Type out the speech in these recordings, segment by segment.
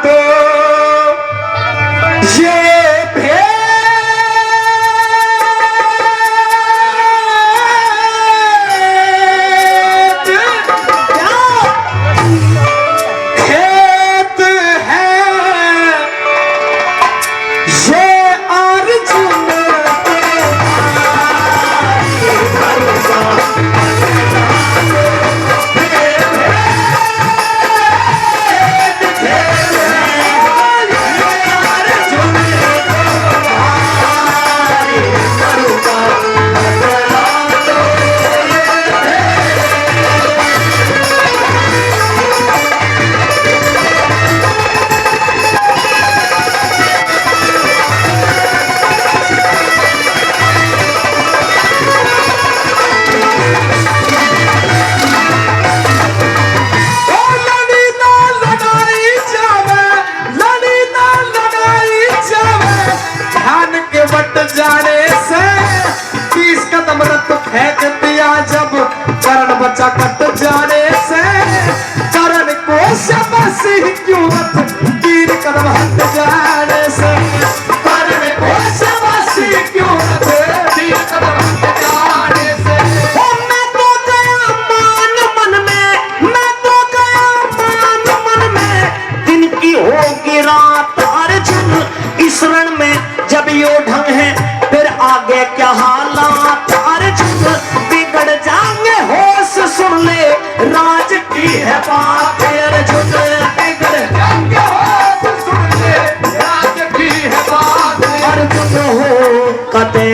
दो ये जाने से 20 कदम रत फेंक दिया जब करण बचा कट जाने से करण को शाबाशी क्यों मत 3 कदम हट जाने से करण को शाबाशी क्यों मत 3 कदम हट जाने से मैं तो गया मान मन में मैं तो गया मान मन में दिन की होगी रात अर्जुन इस रण में जब यो ढंग है फिर आगे क्या हालात अर्जुन बिगड़ जाएंगे होश सुन ले राज की है बात अर्जुन बिगड़ जाएंगे होश सुन ले राज की है बात अर्जुन हो कते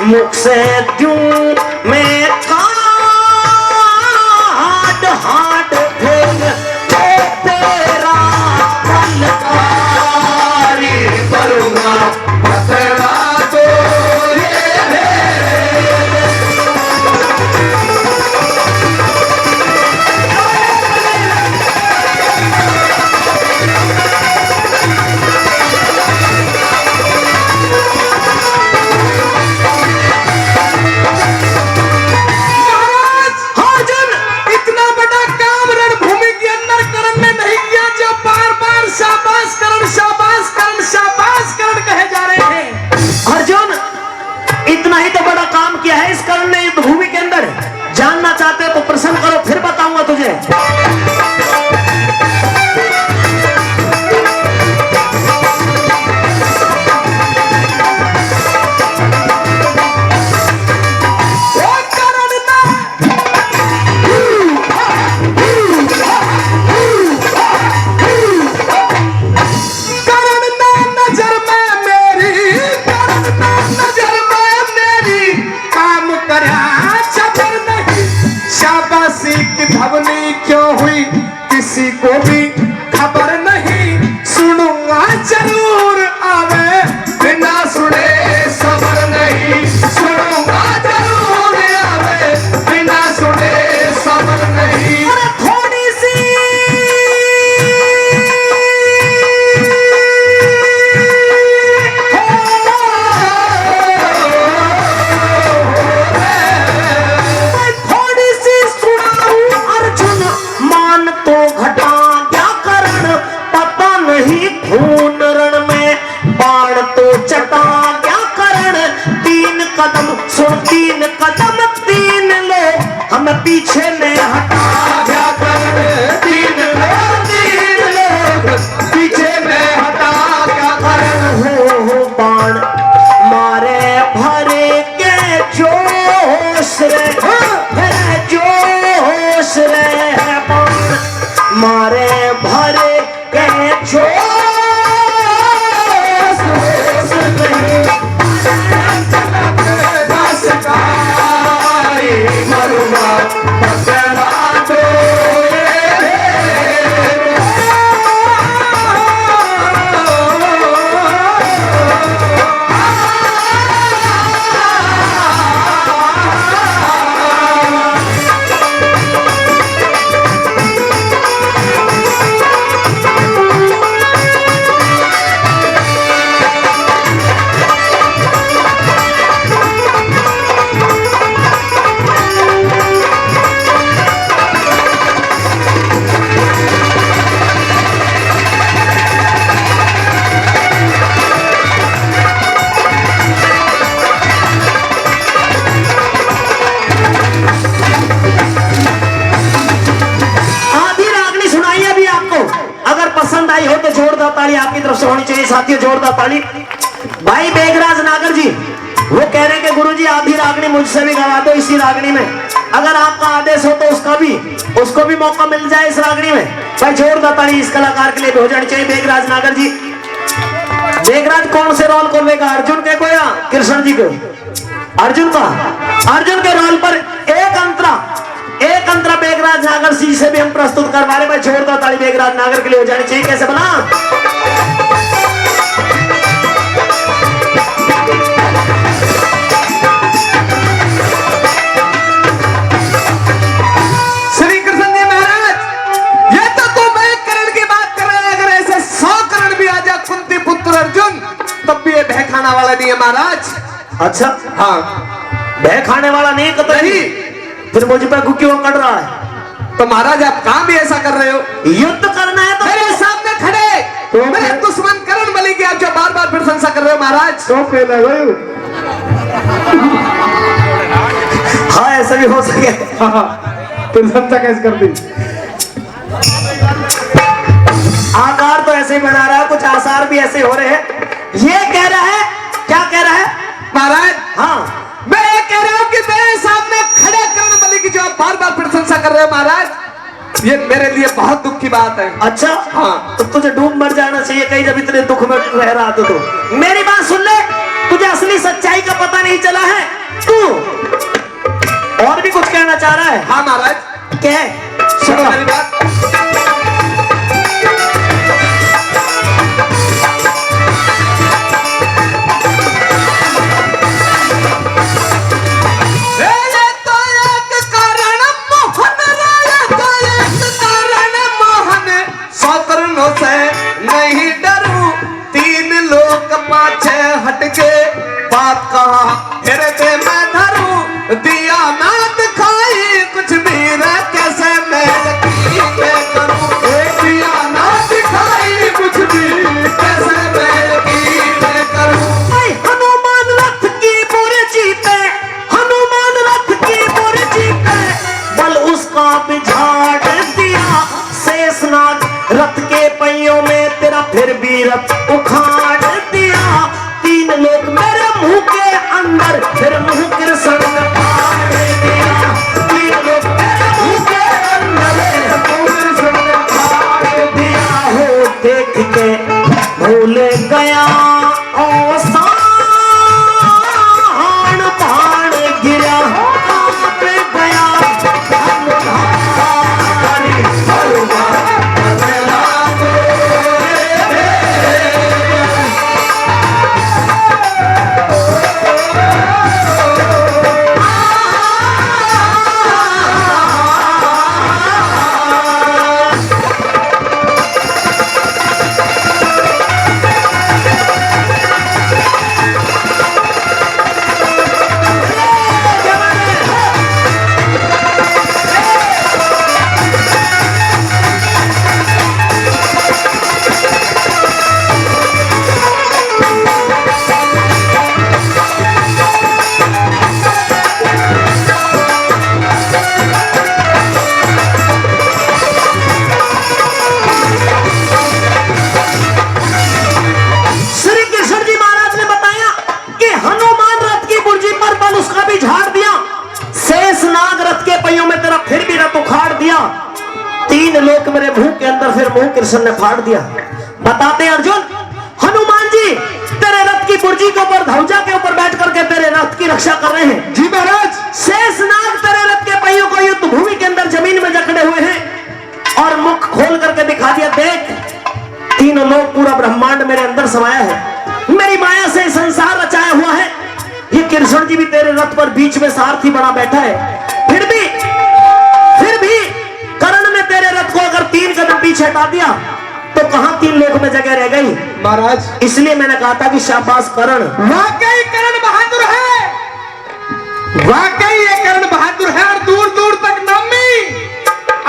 मुख से दूं मैं हाड हाड फेंक तेरा कलकारी करूंगा इतना ही तो बड़ा काम किया है इस कर्ण ने युद्ध भूमि के अंदर जानना चाहते हो तो प्रश्न करो फिर बताऊंगा तुझे क्यों हुई किसी को भी खबर नहीं सुनूंगा जरूर आवे बिना सुने सबर नहीं सुनूंगा जरूर आवे बिना सुने सबर नहीं थोड़ी सी खून रण में बाण तो चटा क्या करण 3 कदम सुन 3 कदम 3 लो हम पीछे ने हटा क्या करण 3 लोग पीछे में हटा क्या करण हो बाण मारे भरे के जोश रे जोश रे बाण मारे भरे के जोश जोरदार ताली आपकी तरफ से होनी चाहिए साथियों, जोरदार ताली। भाई बेगराज नागर जी वो कह रहे हैं कि गुरुजी आधी रागनी मुझसे भी गवा दो इसी रागनी में, अगर आपका आदेश हो तो उसको भी मौका मिल जाए इस रागनी में। भाई जोरदार ताली इस कलाकार के लिए हो जानी चाहिए। बेगराज नागर जी, बेगराज कौन से रोल को लेगा, अर्जुन के को या कृष्ण जी को? अर्जुन के रोल पर एक अंतरा बेगराज नागर जी से भी हम प्रस्तुत करवा रहे। भाई जोरदार ताली बेगराज नागर के लिए हो जानी चाहिए। कैसे बना श्री कृष्ण जी महाराज, ये तो तुम एक करण की बात कर रहे हैं, अगर ऐसे 100 करण भी आ जाए कुंती पुत्र अर्जुन तब भी ये भय खाना वाला नहीं है महाराज। अच्छा हाँ, भय खाने वाला नहीं कतई नहीं। फिर मुझ पे क्यों कर रहा है? तो महाराज आप काम भी ऐसा कर रहे हो, युद्ध करना है तो मेरे सामने खड़े तो मेरे दुश्मन करण बलि की आप जो बार बार प्रशंसा कर रहे हो महाराज। तो हाँ ऐसा भी हो सके। प्रशंसा कैसे कर दी? आकार तो ऐसे ही बना रहा है, कुछ आसार भी ऐसे हो रहे हैं। ये कह रहा है, क्या कह रहा है महाराज? हाँ मैं ये कह रहा हूँ कि मेरे सामने खड़े करण बलि की जो आप बार बार प्रशंसा कर रहे हो महाराज, ये मेरे लिए बहुत दुख की बात है। अच्छा हाँ, तो तुझे डूब मर जाना चाहिए कहीं, जब इतने दुख में रह रहा था। तो मेरी बात सुन ले, तुझे असली सच्चाई का पता नहीं चला है, तू और भी कुछ कहना चाह रहा है? हाँ महाराज, कह सुनो मेरी बात। नहीं डरू, 3 लोग पाछे हटके बात कहा हृदय में धरू, दिया ना दिखाई कुछ भी रे कैसे मैं यकीन करूं, दिया ना दिखाई कुछ भी कैसे मैं यकीन करूं। हनुमान रथ की बुर्जी पे, हनुमान रथ की बुर्जी पे बल उसका बिछाड़ दिया, शेषनाग रथ के पहियों में तेरा फिर भी रथ उखाड़ दिया, 3 लोग मेरे मुंह के अंदर फिर मुंह कृष्ण ने फाड़ दिया, 3 लोग मेरे मुंह के अंदर मुंह कृष्ण ने फाड़ दिया। हो देख के भूल गया ओ साण बाण गिरा, कांप गया धनुधारी हनुमान। कृष्ण ने फाड़ दिया। बताते अर्जुन, हनुमान जी तेरे रथ की बुर्जी के ऊपर ध्वजा के ऊपर बैठ करके तेरे रथ की रक्षा कर रहे हैं। जी महाराज। शेषनाग तेरे रथ के पहियों को युद्ध भूमि के अंदर जमीन में जकड़े हुए हैं और मुख खोल करके दिखा दिया, देख 3 लोग पूरा ब्रह्मांड मेरे अंदर समाया है, मेरी माया से संसार रचाया हुआ है। ये कृष्ण जी भी तेरे रथ पर बीच में सारथी बना बैठा है, फिर भी कर्ण में तेरे रथ को अगर 3 कदम पीछे हटा दिया तो कहां 3 लोग में जगह रह गई महाराज। इसलिए मैंने कहा था कि शाबाश कर्ण, वाकई कर्ण बहादुर है, वाकई ये कर्ण बहादुर है और दूर दूर तक नामी।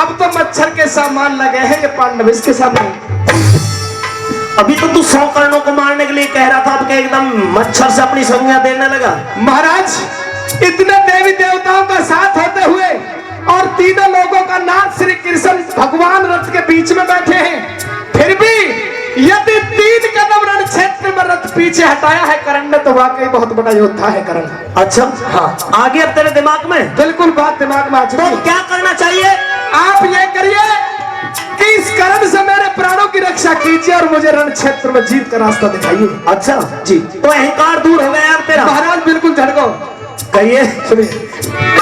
अब तो मच्छर के सामान लगे हैं ये पांडव इसके सामने। अभी तो तू 100 कर्णों को मारने के लिए कह रहा था, अब के एकदम मच्छर से अपनी संज्ञा देने लगा। महाराज, इतने देवी देवताओं का साथ होते हुए और 3 लोगों का नाथ श्री कृष्ण भगवान रथ के बीच में बैठे हैं, फिर भी यदि 3 कदम रण क्षेत्र में रथ पीछे हटाया है कर्ण ने तो वाकई बहुत बड़ा योद्धा है कर्ण। अच्छा हाँ आगे अब तेरे दिमाग में बिल्कुल बात दिमाग में आ चुकी तो है। क्या करना चाहिए? आप ये करिए कि इस कर्ण से मेरे प्राणों की रक्षा कीजिए और मुझे रण क्षेत्र में जीत का रास्ता दिखाइए। अच्छा जी तो अहंकार दूर हो गया यार तेरा। महाराज बिल्कुल झटको कहिए। सुनिए।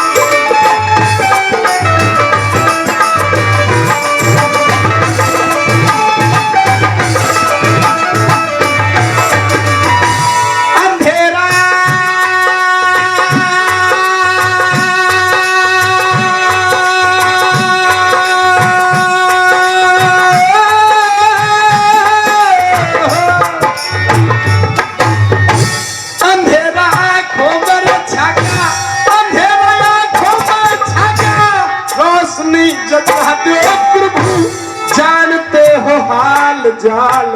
जानते हो हाल जाल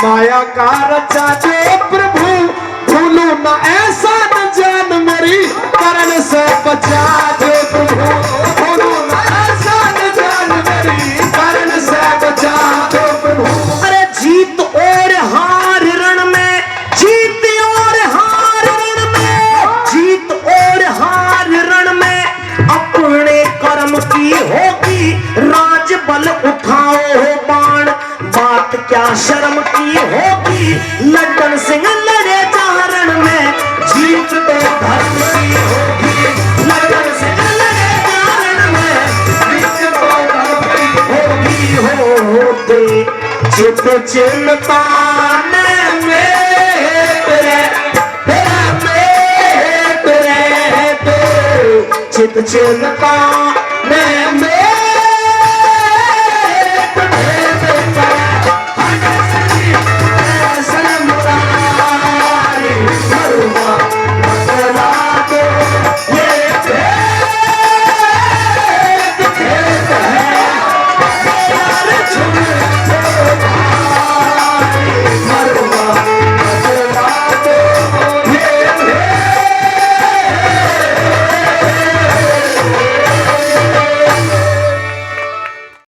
माया का रचा जो प्रभु भूलू न ऐसा न जान मेरी करण से बचा जो प्रभु भूलू न ऐसा न जान मेरी करण से बचा जो प्रभु। अरे जीत और हार रण में, जीत और हार रण में, जीत और हार रण में अपने कर्म की होगी राज बल उठाओ हो बाण बात क्या शर्म की होगी लड्डन सिंह लड़े चारण में जीत तो धर्म की होगी लड्डन सिंह लड़े चारण में जीत तो धर्म की होगी होते चित चिंता चित चिंता